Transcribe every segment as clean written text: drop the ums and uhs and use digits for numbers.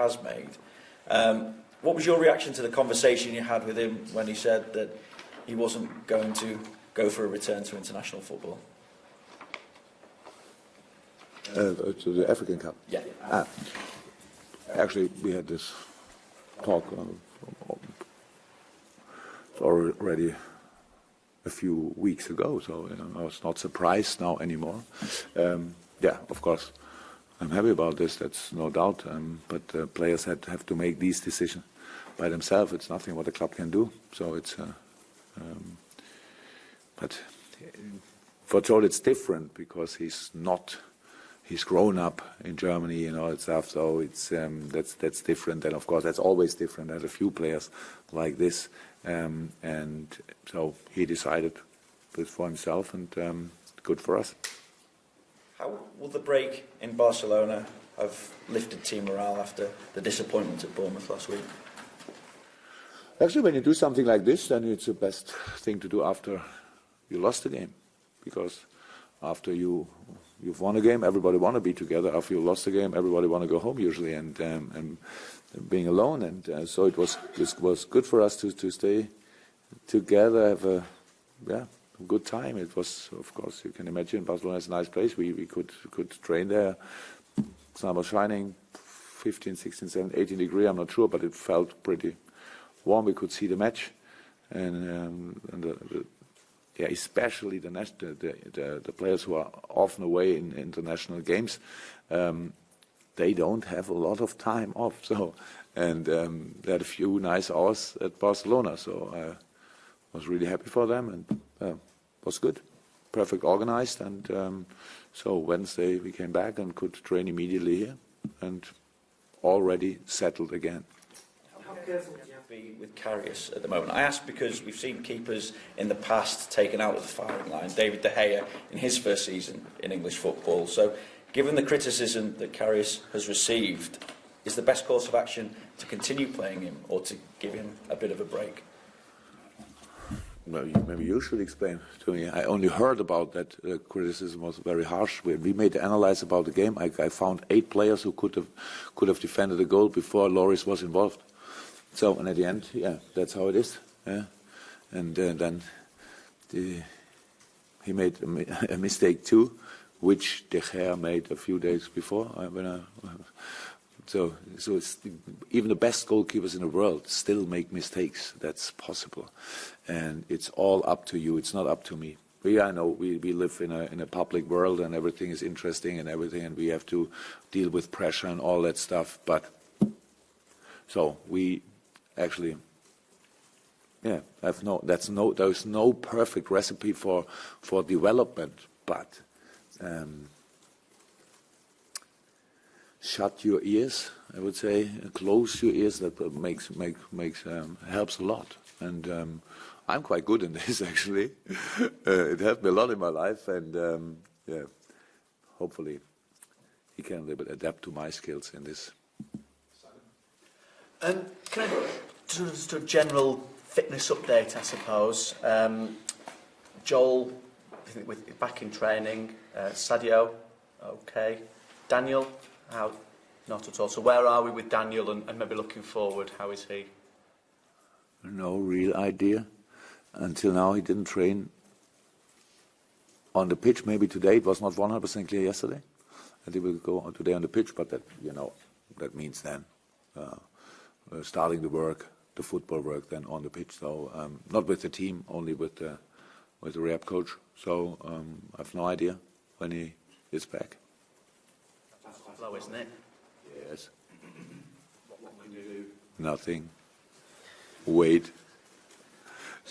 has made. What was your reaction to the conversation you had with him when he said that he wasn't going to go for a return to international football? To the African Cup? Yeah. Actually, we had this talk already a few weeks ago, so I was not surprised now anymore. Yeah, of course, I'm happy about this, that's no doubt, but players have to make these decisions by themselves. It's nothing what the club can do, so it's but for Joel it's different because he's grown up in Germany and all that stuff, so it's that's different. And of course that's always different. There's a few players like this, and so he decided this for himself, and good for us. How will the break in Barcelona have lifted team morale after the disappointment at Bournemouth last week? Actually, when you do something like this, then it's the best thing to do after you lost the game, because after you've won a game, everybody want to be together. After you lost the game, everybody want to go home usually, and being alone. And so it was good for us to stay together, have a good time. It was, of course, you can imagine, Barcelona is a nice place. We could train there. Sun was shining, 15, 16, 17, 18 degrees, I'm not sure, but it felt pretty warm. We could see the match, and especially the players who are often away in international games, they don't have a lot of time off. So, and they had a few nice hours at Barcelona. So I was really happy for them, and was good, perfect organized. And so Wednesday we came back and could train immediately here, and already settled again. How careful do you have to be with Karius at the moment? I ask because we've seen keepers in the past taken out of the firing line. David De Gea in his first season in English football. So, given the criticism that Karius has received, is the best course of action to continue playing him or to give him a bit of a break? Well, maybe you should explain to me. I only heard about that criticism was very harsh. We made the analysis about the game. I found 8 players who could have defended the goal before Loris was involved. So, and at the end, yeah, that's how it is. Yeah. And then he made a mistake too, which De Gea made a few days before. So it's, even the best goalkeepers in the world still make mistakes. That's possible, and it's all up to you. It's not up to me. I know we live in a public world, and everything is interesting and everything, and we have to deal with pressure and all that stuff. But so we actually, yeah, there's no perfect recipe for development, but. Shut your ears, I would say. Close your ears. That helps a lot. And I'm quite good in this, actually. It helped me a lot in my life, and yeah, hopefully he can a little bit adapt to my skills in this. Can I just a general fitness update, I suppose? Joel, with back in training. Sadio, okay. Daniel. How? Not at all. So where are we with Daniel, and maybe looking forward, how is he? No real idea. Until now he didn't train on the pitch. Maybe today, it was not 100% clear yesterday. And he will go on today on the pitch, but that, that means then starting the work, the football work then on the pitch. So not with the team, only with the rehab coach. So I have no idea when he is back. Low, isn't it? Yes. What can you do? Nothing. Wait.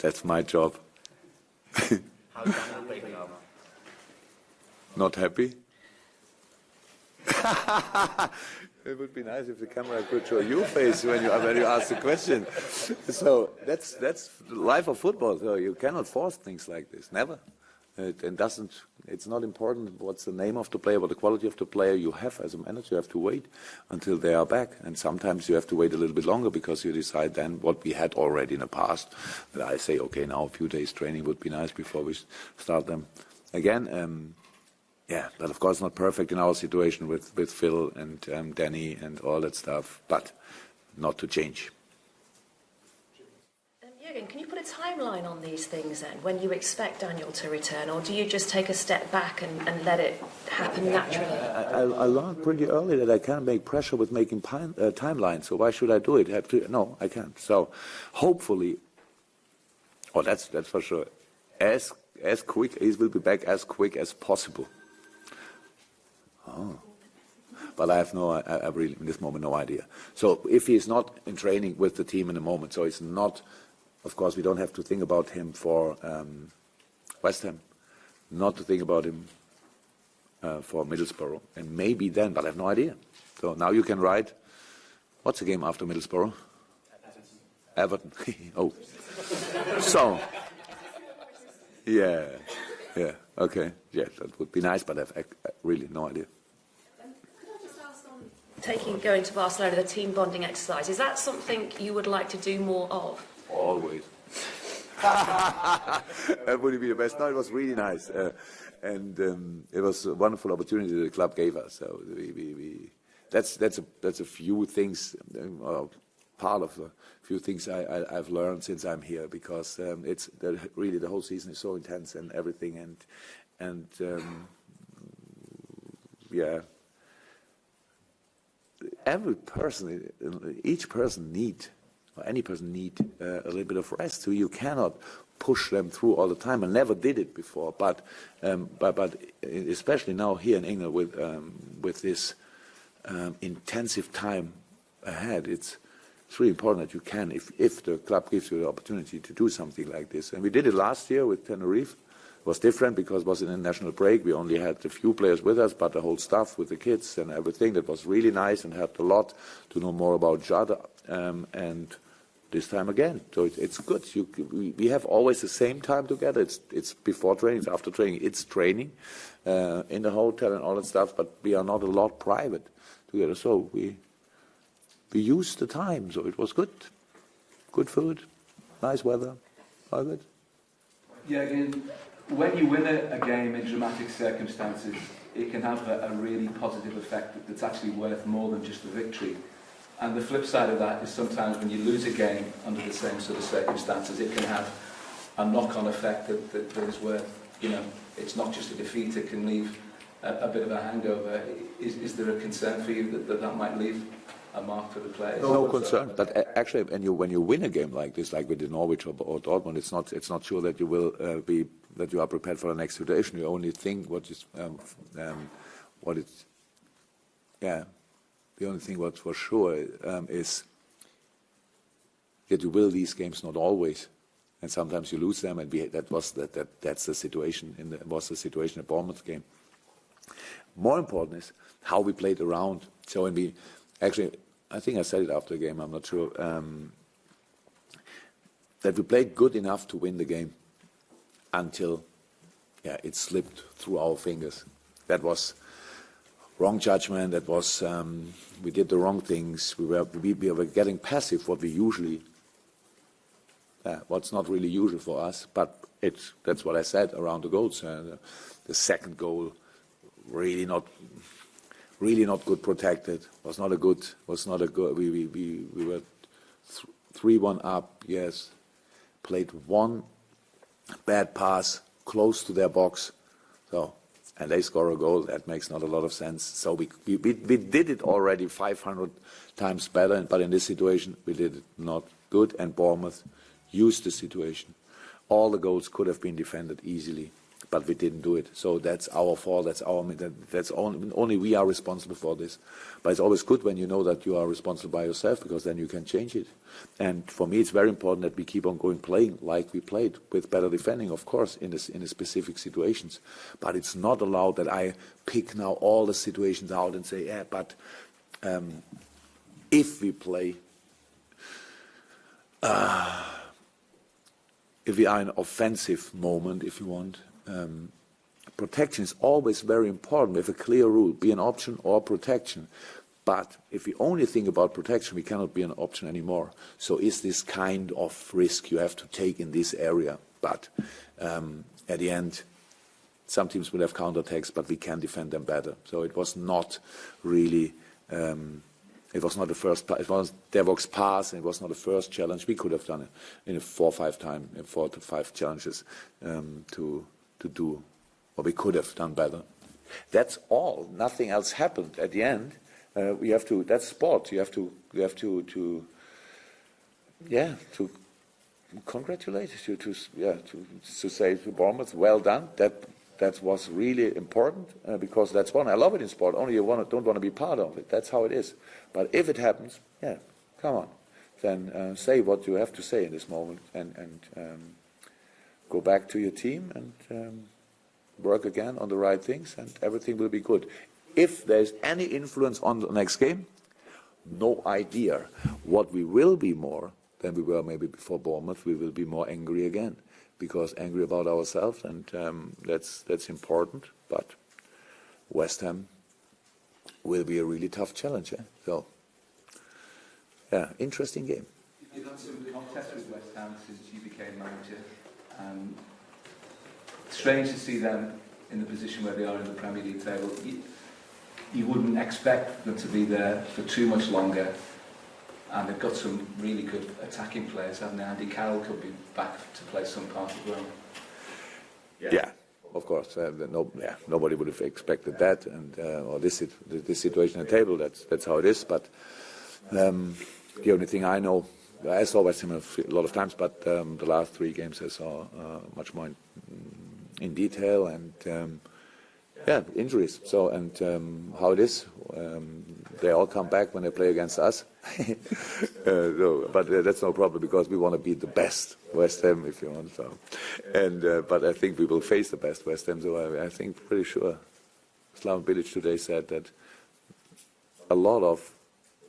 That's my job. How's Daniel big now? Not happy? It would be nice if the camera could show your face when you ask the question. So that's the life of football. So you cannot force things like this. Never. It's not important what's the name of the player, what the quality of the player you have as a manager. You have to wait until they are back. And sometimes you have to wait a little bit longer because you decide then what we had already in the past. That I say, okay, now a few days training would be nice before we start them again. Yeah, but of course not perfect in our situation with Phil and Danny and all that stuff, but not to change. Jurgen, can you put a timeline on these things then, when you expect Daniel to return, or do you just take a step back and let it happen naturally? I learned pretty early that I can't make pressure with making timelines, so why should I do it? No, I can't. So hopefully, that's for sure, as quick, he will be back as quick as possible. Oh. But I really, in this moment, no idea. So if he is not in training with the team in the moment, so it's not, of course, we don't have to think about him for West Ham, not to think about him for Middlesbrough, and maybe then, but I have no idea. So now you can write, what's the game after Middlesbrough? Everton. Oh. So, yeah, okay. Yeah, that would be nice, but I have really no idea. Going to Barcelona, the team bonding exercise, is that something you would like to do more of? Always. That would be the best. No, it was really nice, and it was a wonderful opportunity the club gave us. So that's a few things, part of a few things I've learned since I'm here, because it's really the whole season is so intense and everything, and yeah. Each person any person need a little bit of rest. So you cannot push them through all the time. I never did it before, but especially now here in England with this intensive time ahead, it's really important that you can, if the club gives you the opportunity to do something like this. And we did it last year with Tenerife. It was different because it was an international break. We only had a few players with us, but the whole staff with the kids and everything, that was really nice and helped a lot to know more about each other. And this time again, so it's good. We have always the same time together. It's before training, it's after training, it's training in the hotel and all that stuff. But we are not a lot private together, so we used the time. So it was good. Good food, nice weather, all good. Yeah, again, when you win a game in dramatic circumstances, it can have a really positive effect that's actually worth more than just the victory. And the flip side of that is sometimes when you lose a game under the same sort of circumstances, it can have a knock-on effect that is worth, it's not just a defeat, it can leave a bit of a hangover. Is there a concern for you that might leave a mark for the players? No concern. But actually, when you win a game like this, like we did Norwich or Dortmund, it's not sure that you will that you are prepared for the next situation. You only think the only thing what's for sure is that you will these games, not always, and sometimes you lose them. And that's the situation. Was the situation in the Bournemouth game. More important is how we played around. So when we actually, I think I said it after the game, I'm not sure, that we played good enough to win the game until it slipped through our fingers. That was wrong judgment. That was we did the wrong things. We were getting passive, what we usually, what's not really usual for us. But that's what I said around the goals. The second goal, really not good protected. Was not a good. We were 3-1 up. Yes, played one bad pass close to their box. So. And they score a goal, that makes not a lot of sense. So we did it already 500 times better, but in this situation we did it not good, and Bournemouth used the situation. All the goals could have been defended easily, but we didn't do it. So that's our fault, that's only we are responsible for this. But it's always good when you know that you are responsible by yourself, because then you can change it. And for me it's very important that we keep on going playing like we played, with better defending, of course, in the specific situations. But it's not allowed that I pick now all the situations out and say, but if we play, if we are in an offensive moment, if you want, protection is always very important. We have a clear rule: be an option or protection. But if we only think about protection, we cannot be an option anymore. So is this kind of risk you have to take in this area? But at the end, some teams will have counterattacks, but we can defend them better. So it was not really. It was not the first. It was Devok's pass, and it was not the first challenge. We could have done it in 4 to 5 challenges to do, or we could have done better. That's all. Nothing else happened at the end. We have to. That's sport. You have to congratulate you to say to Bournemouth, well done. That was really important because that's one. I love it in sport. Only you don't want to be part of it. That's how it is. But if it happens, come on, then say what you have to say in this moment and go back to your team and work again on the right things, and everything will be good. If there's any influence on the next game, no idea. What we will be more than we were maybe before Bournemouth, we will be more angry again. Because angry about ourselves, and that's important. But West Ham will be a really tough challenge. So, interesting game. You've had some contests with West Ham since you became manager. Strange to see them in the position where they are in the Premier League table. You wouldn't expect them to be there for too much longer. And they've got some really good attacking players, haven't they? Andy Carroll could be back to play some part as well. Yeah, of course. Nobody would have expected that, and or this situation at the table. That's how it is. But the only thing I know, I saw West Ham a lot of times, but the last 3 games I saw much more in detail, and injuries. So how it is. They all come back when they play against us. But that's no problem because we want to beat the best West Ham, if you want. So, but I think we will face the best West Ham. So I think pretty sure. Slaven Bilic today said that a lot of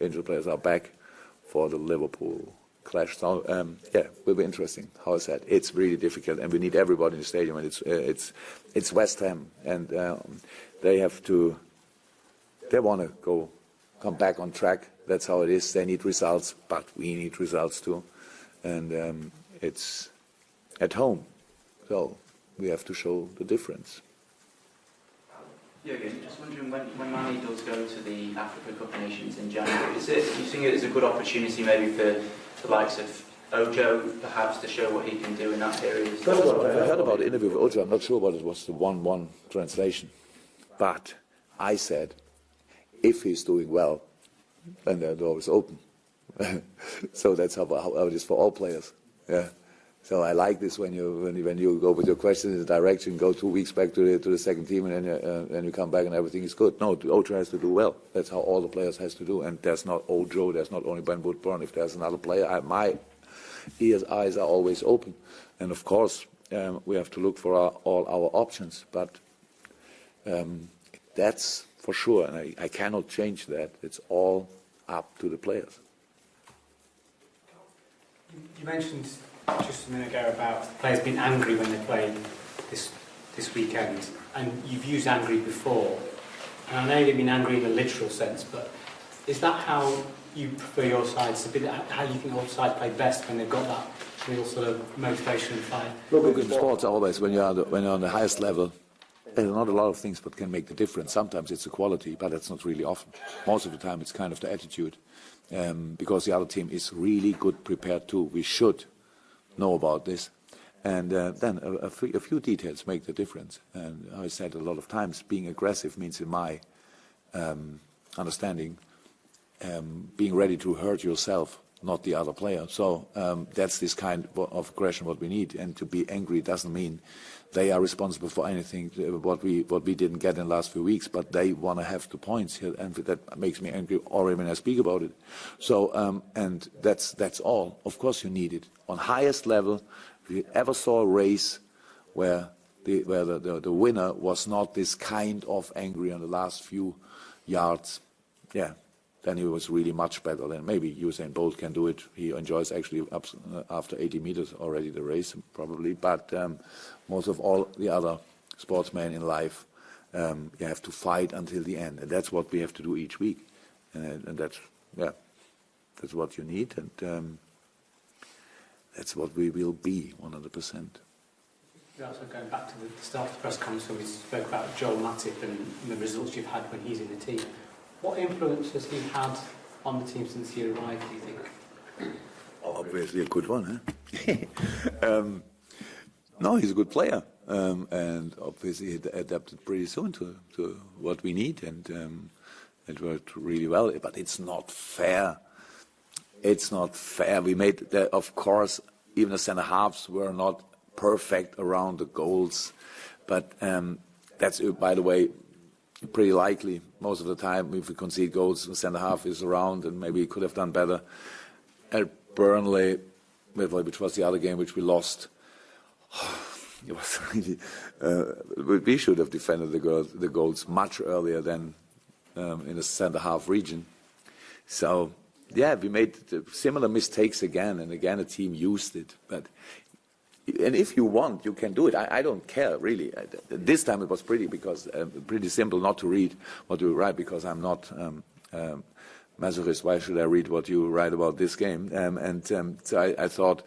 injured players are back for the Liverpool clash. So will be interesting. How is that? It's really difficult, and we need everybody in the stadium. And it's West Ham, and they have to. They want to come back on track. That's how it is. They need results, but we need results too. And it's at home, so we have to show the difference. Jurgen, just wondering when Mane does go to the Africa Cup of Nations in January, do you think it is a good opportunity maybe for the likes of Ojo perhaps to show what he can do in that period? I heard about the interview with Ojo. I'm not sure what it was, the 1-1 translation. But I said, if he's doing well, then the door is open. So that's how it is for all players. Yeah. So I like this when you go with your question in the direction, go 2 weeks back to the second team, and then you come back and everything is good. No, Ojo has to do well. That's how all the players has to do. And there's not Ojo, there's not only Ben Woodburn. If there's another player, my eyes are always open. And of course, we have to look for all our options. But that's for sure, and I cannot change that. It's all up to the players. You mentioned just a minute ago about players being angry when they play this weekend, and you've used angry before. And I know you mean angry in a literal sense, but is that how you prefer your sides to be? How you think your side play best when they've got that real sort of motivation and fight? Look, in sports, always when you're on the highest level, there are not a lot of things that can make the difference. Sometimes it's the quality, but that's not really often. Most of the time, it's kind of the attitude, because the other team is really good prepared too. We should know about this, and then a few details make the difference. And I said a lot of times, being aggressive means, in my understanding, being ready to hurt yourself, not the other player. So that's this kind of aggression what we need. And to be angry doesn't mean they are responsible for anything what we didn't get in the last few weeks, but they want to have the points here, and that makes me angry already when I speak about it. So and that's all. Of course you need it on highest level. If you ever saw a race where the winner was not this kind of angry on the last few yards, then he was really much better. Than maybe Usain Bolt can do it. He enjoys actually up after 80 meters already the race, probably. But most of all the other sportsmen in life, you have to fight until the end. And that's what we have to do each week. And that's what you need. And that's what we will be, 100%. You're also going back to the start of the press conference when we spoke about Joel Matip and the results you've had when he's in the team. What influence has he had on the team since he arrived, do you think? Obviously a good one, huh? No, he's a good player. And obviously he adapted pretty soon to what we need, and it worked really well. But it's not fair. It's not fair. We made, of course, even the centre halves were not perfect around the goals, but that's, by the way, pretty likely. Most of the time, if we concede goals, the centre half is around, and maybe he could have done better. At Burnley, which was the other game which we lost, it was really, we should have defended the goals much earlier than in the centre half region. So, yeah, we made similar mistakes again, and again the team used it. And if you want, you can do it. I don't care, really. This time it was pretty simple not to read what you write, because I'm not masochist. Why should I read what you write about this game? So I thought,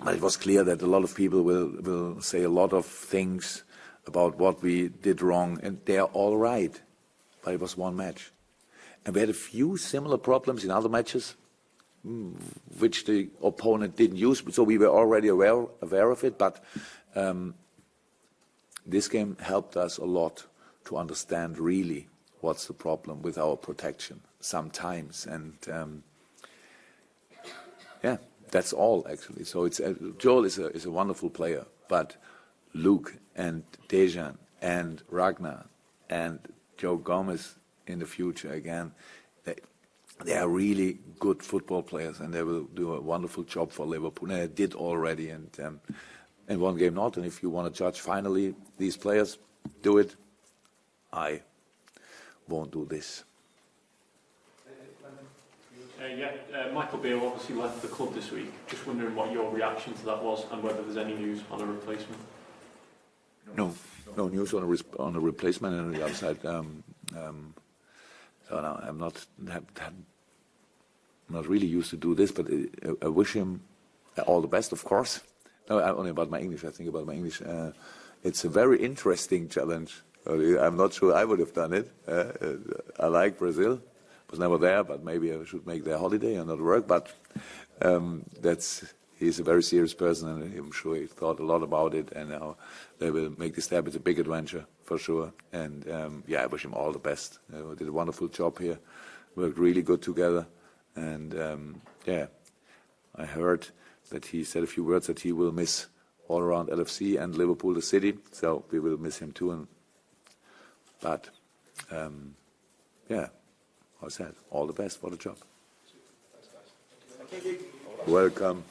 but it was clear that a lot of people will say a lot of things about what we did wrong, and they are all right. But it was one match. And we had a few similar problems in other matches, which the opponent didn't use, so we were already aware of it, but this game helped us a lot to understand really what's the problem with our protection sometimes, and yeah, that's all actually. So it's Joel is a wonderful player, but Luke and Dejan and Ragnar and Joe Gomez in the future again, they are really good football players, and they will do a wonderful job for Liverpool. And they did already, and one game not. And if you want to judge finally these players, do it. I won't do this. Michael Beale obviously left the club this week. Just wondering what your reaction to that was, and whether there's any news on a replacement. No news on a replacement. And on the other side, so no, I'm not really used to do this, but I wish him all the best, of course. No, only about my English. I think about my English. It's a very interesting challenge. I'm not sure I would have done it. I like Brazil. Was never there, but maybe I should make their holiday and not work. But he's a very serious person, and I'm sure he thought a lot about it. And now they will make this step. It's a big adventure for sure. And yeah, I wish him all the best. Did a wonderful job here. Worked really good together. And yeah, I heard that he said a few words that he will miss all around LFC and Liverpool, the city. So we will miss him too. But yeah, I said all the best for the job. Welcome.